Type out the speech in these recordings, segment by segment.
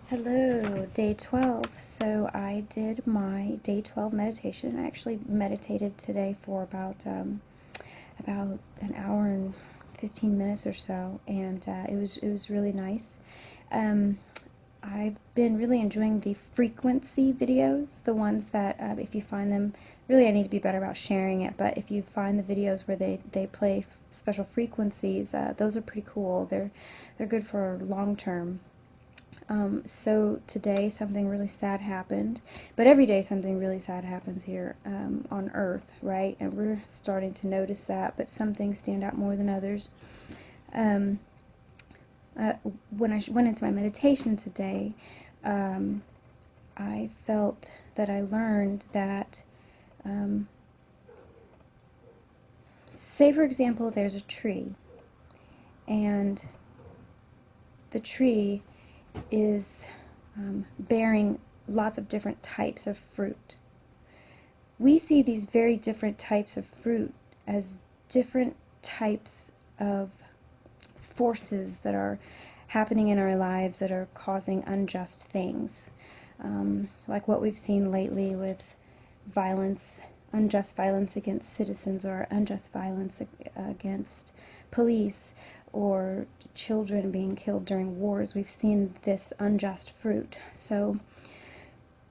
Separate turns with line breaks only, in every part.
Hello, day 12. So I did my day 12 meditation. I actually meditated today for about an hour and 15 minutes or so, and it was really nice. Um, I've been really enjoying the frequency videos, the ones that if you find them, really I need to be better about sharing it, but if you find the videos where they play special frequencies, those are pretty cool. They're good for long term. So today something really sad happened, but every day something really sad happens here on Earth, right? And we're starting to notice that, but some things stand out more than others. Um, when I went into my meditation today, I felt that I learned that, say for example, there's a tree, and the tree is bearing lots of different types of fruit. We see these very different types of fruit as different types of forces that are happening in our lives that are causing unjust things. Like what we've seen lately with violence, unjust violence against citizens, or unjust violence against police, or children being killed during wars. We've seen this unjust fruit. So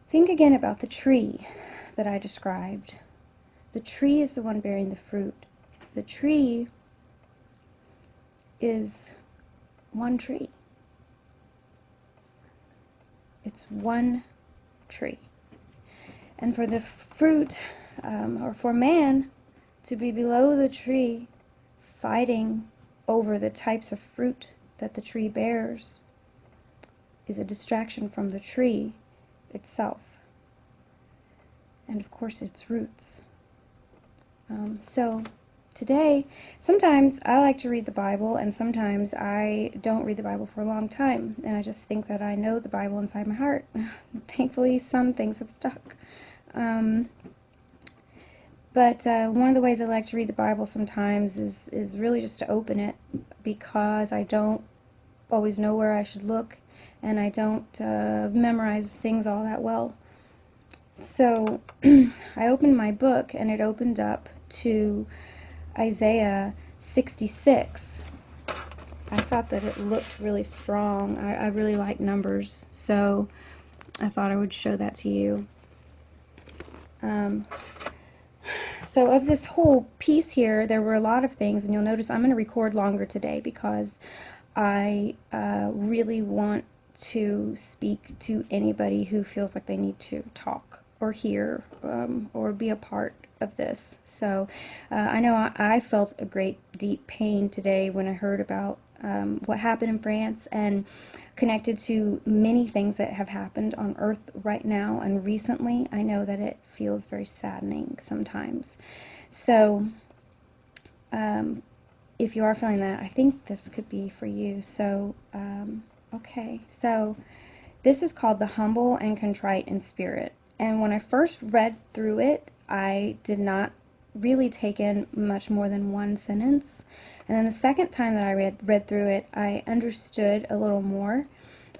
think again about the tree that I described. The tree is the one bearing the fruit. The tree is one tree. It's one tree. And for the fruit, or for man to be below the tree, fighting over the types of fruit that the tree bears, is a distraction from the tree itself, and of course its roots. So today, sometimes I like to read the Bible, and sometimes I don't read the Bible for a long time, and I just think that I know the Bible inside my heart. Thankfully, some things have stuck. But one of the ways I like to read the Bible sometimes is really just to open it, because I don't always know where I should look, and I don't memorize things all that well. So I opened my book, and it opened up to Isaiah 66. I thought that it looked really strong. I really like numbers, so I thought I would show that to you. So of this whole piece here, there were a lot of things, and you'll notice I'm going to record longer today because I really want to speak to anybody who feels like they need to talk or hear or be a part of this. So I know I felt a great deep pain today when I heard about what happened in France, and connected to many things that have happened on Earth right now and recently. I know that it feels very saddening sometimes. So if you are feeling that, I think this could be for you. So okay, so this is called The Humble and Contrite in Spirit. And when I first read through it, I did not really take in much more than one sentence. And then the second time that I read through it, I understood a little more.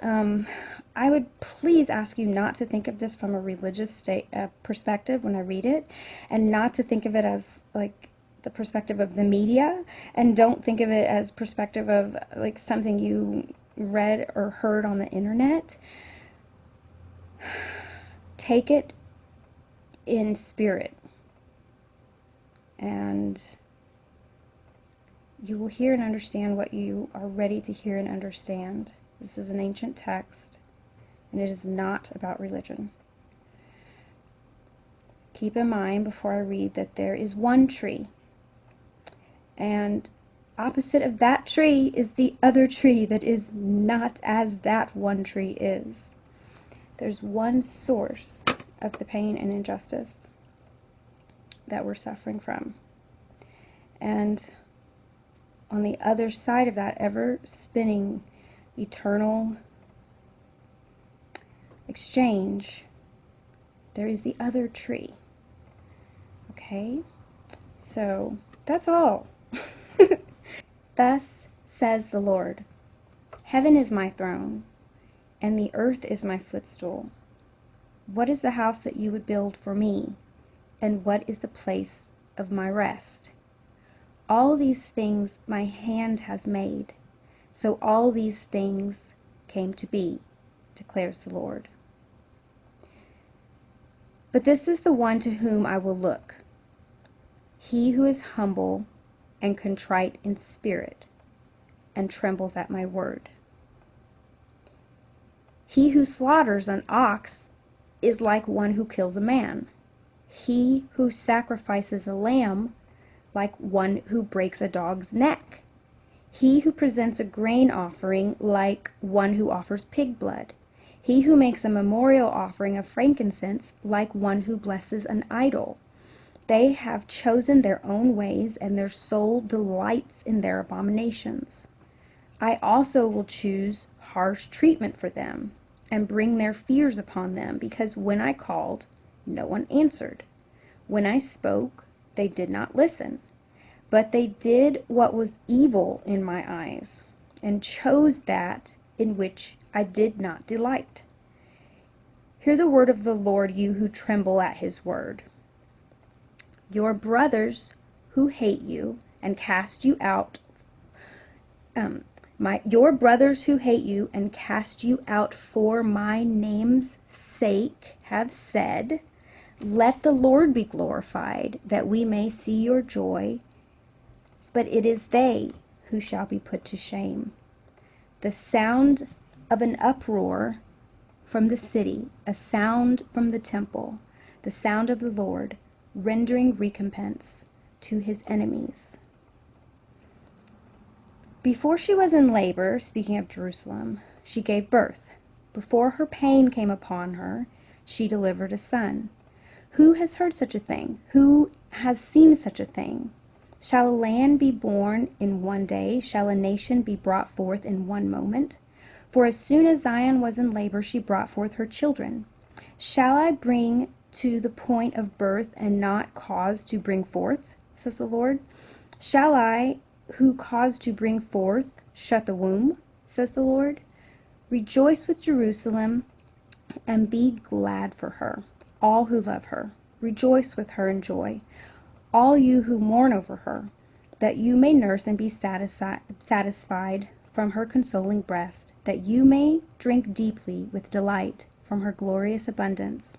I would please ask you not to think of this from a religious perspective when I read it, and not to think of it as like the perspective of the media, and don't think of it as perspective of like something you read or heard on the internet. Take it in spirit, and you will hear and understand what you are ready to hear and understand. This is an ancient text, and it is not about religion. Keep in mind before I read that there is one tree, and opposite of that tree is the other tree that is not as that one tree is. There's one source of the pain and injustice that we're suffering from. And on the other side of that ever-spinning, eternal exchange, there is the other tree. Okay? So, that's all. Thus says the Lord, Heaven is my throne, and the earth is my footstool. What is the house that you would build for me, and what is the place of my rest? All these things my hand has made, so all these things came to be, declares the Lord. But this is the one to whom I will look, he who is humble and contrite in spirit, and trembles at my word. He who slaughters an ox is like one who kills a man. He who sacrifices a lamb, like one who breaks a dog's neck. He who presents a grain offering, like one who offers pig blood. He who makes a memorial offering of frankincense, like one who blesses an idol. They have chosen their own ways, and their soul delights in their abominations. I also will choose harsh treatment for them, and bring their fears upon them, because when I called, no one answered. When I spoke, they did not listen. But they did what was evil in my eyes, and chose that in which I did not delight. Hear the word of the Lord, you who tremble at his word. Your brothers who hate you and cast you out, your brothers who hate you and cast you out for my name's sake have said, let the Lord be glorified, that we may see your joy. But it is they who shall be put to shame. The sound of an uproar from the city, a sound from the temple, the sound of the Lord, rendering recompense to his enemies. Before she was in labor, speaking of Jerusalem, she gave birth. Before her pain came upon her, she delivered a son. Who has heard such a thing? Who has seen such a thing? Shall a land be born in one day? Shall a nation be brought forth in one moment? For as soon as Zion was in labor, she brought forth her children. Shall I bring to the point of birth and not cause to bring forth, says the Lord? Shall I, who cause to bring forth, shut the womb, says the Lord? Rejoice with Jerusalem and be glad for her, all who love her. Rejoice with her in joy, all you who mourn over her, that you may nurse and be satisfied from her consoling breast, that you may drink deeply with delight from her glorious abundance.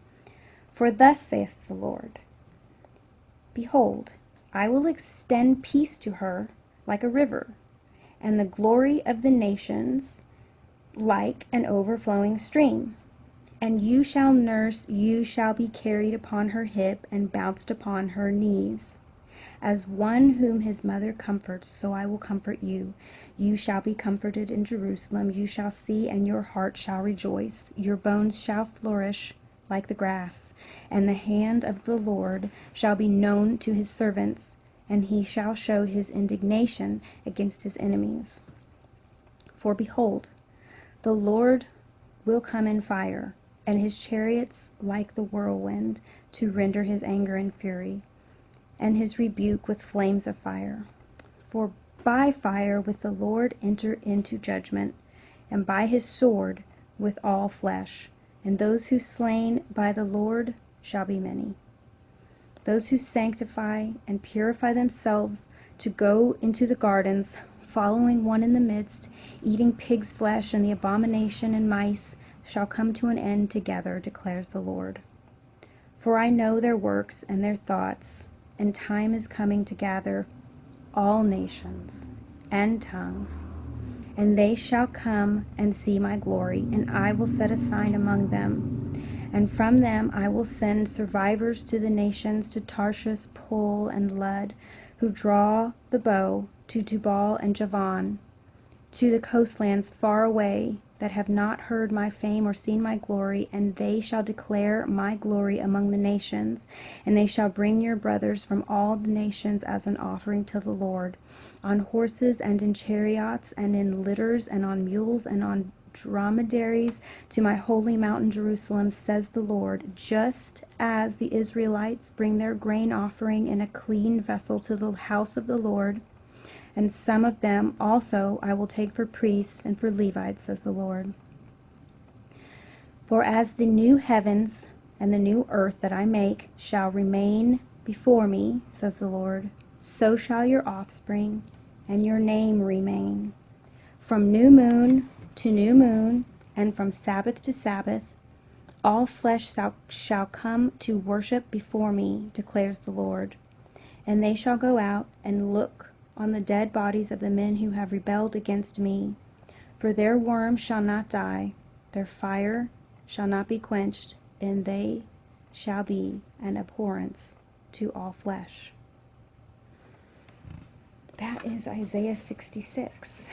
For thus saith the Lord, behold, I will extend peace to her like a river, and the glory of the nations like an overflowing stream. And you shall nurse, you shall be carried upon her hip and bounced upon her knees. As one whom his mother comforts, so I will comfort you. You shall be comforted in Jerusalem. You shall see, and your heart shall rejoice. Your bones shall flourish like the grass. And the hand of the Lord shall be known to his servants, and he shall show his indignation against his enemies. For behold, the Lord will come in fire, and his chariots like the whirlwind, to render his anger and fury, and his rebuke with flames of fire. For by fire with the Lord enter into judgment, and by his sword with all flesh, and those who slain by the Lord shall be many. Those who sanctify and purify themselves to go into the gardens, following one in the midst, eating pig's flesh and the abomination and mice, shall come to an end together, declares the Lord. For I know their works and their thoughts, and time is coming to gather all nations and tongues, and they shall come and see my glory, and I will set a sign among them. And from them I will send survivors to the nations, to Tarshish, Pul, and Lud, who draw the bow, to Tubal and Javan, to the coastlands far away, that have not heard my fame or seen my glory, and they shall declare my glory among the nations. And they shall bring your brothers from all the nations as an offering to the Lord, on horses and in chariots and in litters and on mules and on dromedaries, to my holy mountain Jerusalem, says the Lord, just as the Israelites bring their grain offering in a clean vessel to the house of the Lord. And some of them also I will take for priests and for Levites, says the Lord. For as the new heavens and the new earth that I make shall remain before me, says the Lord, so shall your offspring and your name remain. From new moon to new moon, and from Sabbath to Sabbath, all flesh shall come to worship before me, declares the Lord. And they shall go out and look on the dead bodies of the men who have rebelled against me. For their worm shall not die, their fire shall not be quenched, and they shall be an abhorrence to all flesh. That is Isaiah 66.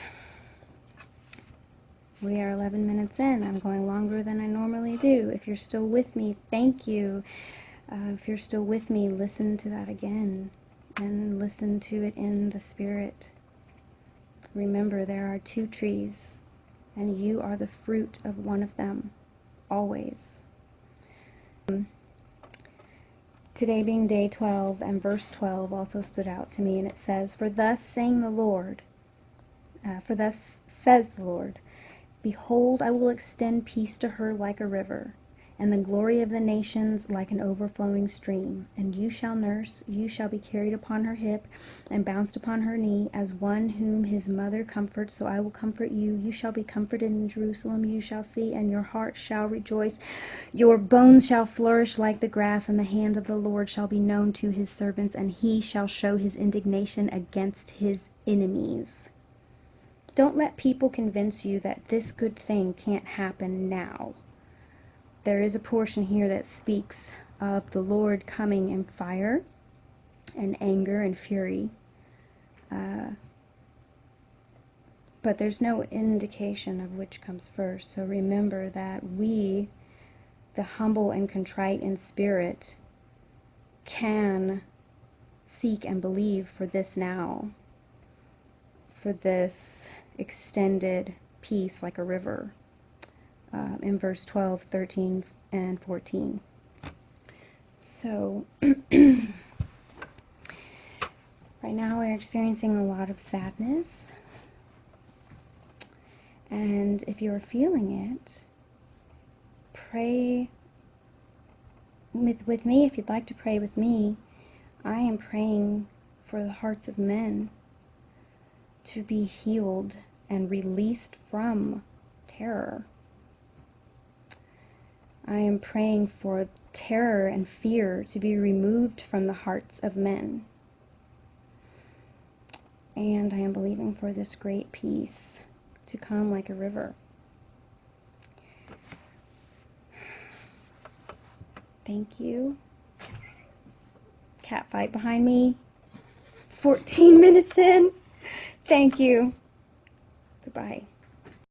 We are 11 minutes in. I'm going longer than I normally do. If you're still with me, thank you. If you're still with me, listen to that again and listen to it in the Spirit. Remember, there are two trees, and you are the fruit of one of them, always. Today being day 12, and verse 12 also stood out to me, and it says, For thus says the Lord, Behold, I will extend peace to her like a river, and the glory of the nations like an overflowing stream. And you shall nurse, you shall be carried upon her hip, and bounced upon her knee, as one whom his mother comforts, so I will comfort you. You shall be comforted in Jerusalem, you shall see, and your heart shall rejoice. Your bones shall flourish like the grass, and the hand of the Lord shall be known to his servants, and he shall show his indignation against his enemies. Don't let people convince you that this good thing can't happen now. There is a portion here that speaks of the Lord coming in fire and anger and fury. But there's no indication of which comes first. So remember that we, the humble and contrite in spirit, can seek and believe for this now, for this extended peace like a river, in verse 12, 13, and 14. So, right now we're experiencing a lot of sadness, and if you're feeling it, pray with me. If you'd like to pray with me, I am praying for the hearts of men to be healed and released from terror. I am praying for terror and fear to be removed from the hearts of men. And I am believing for this great peace to come like a river. Thank you. Cat fight behind me. 14 minutes in. Thank you. Goodbye.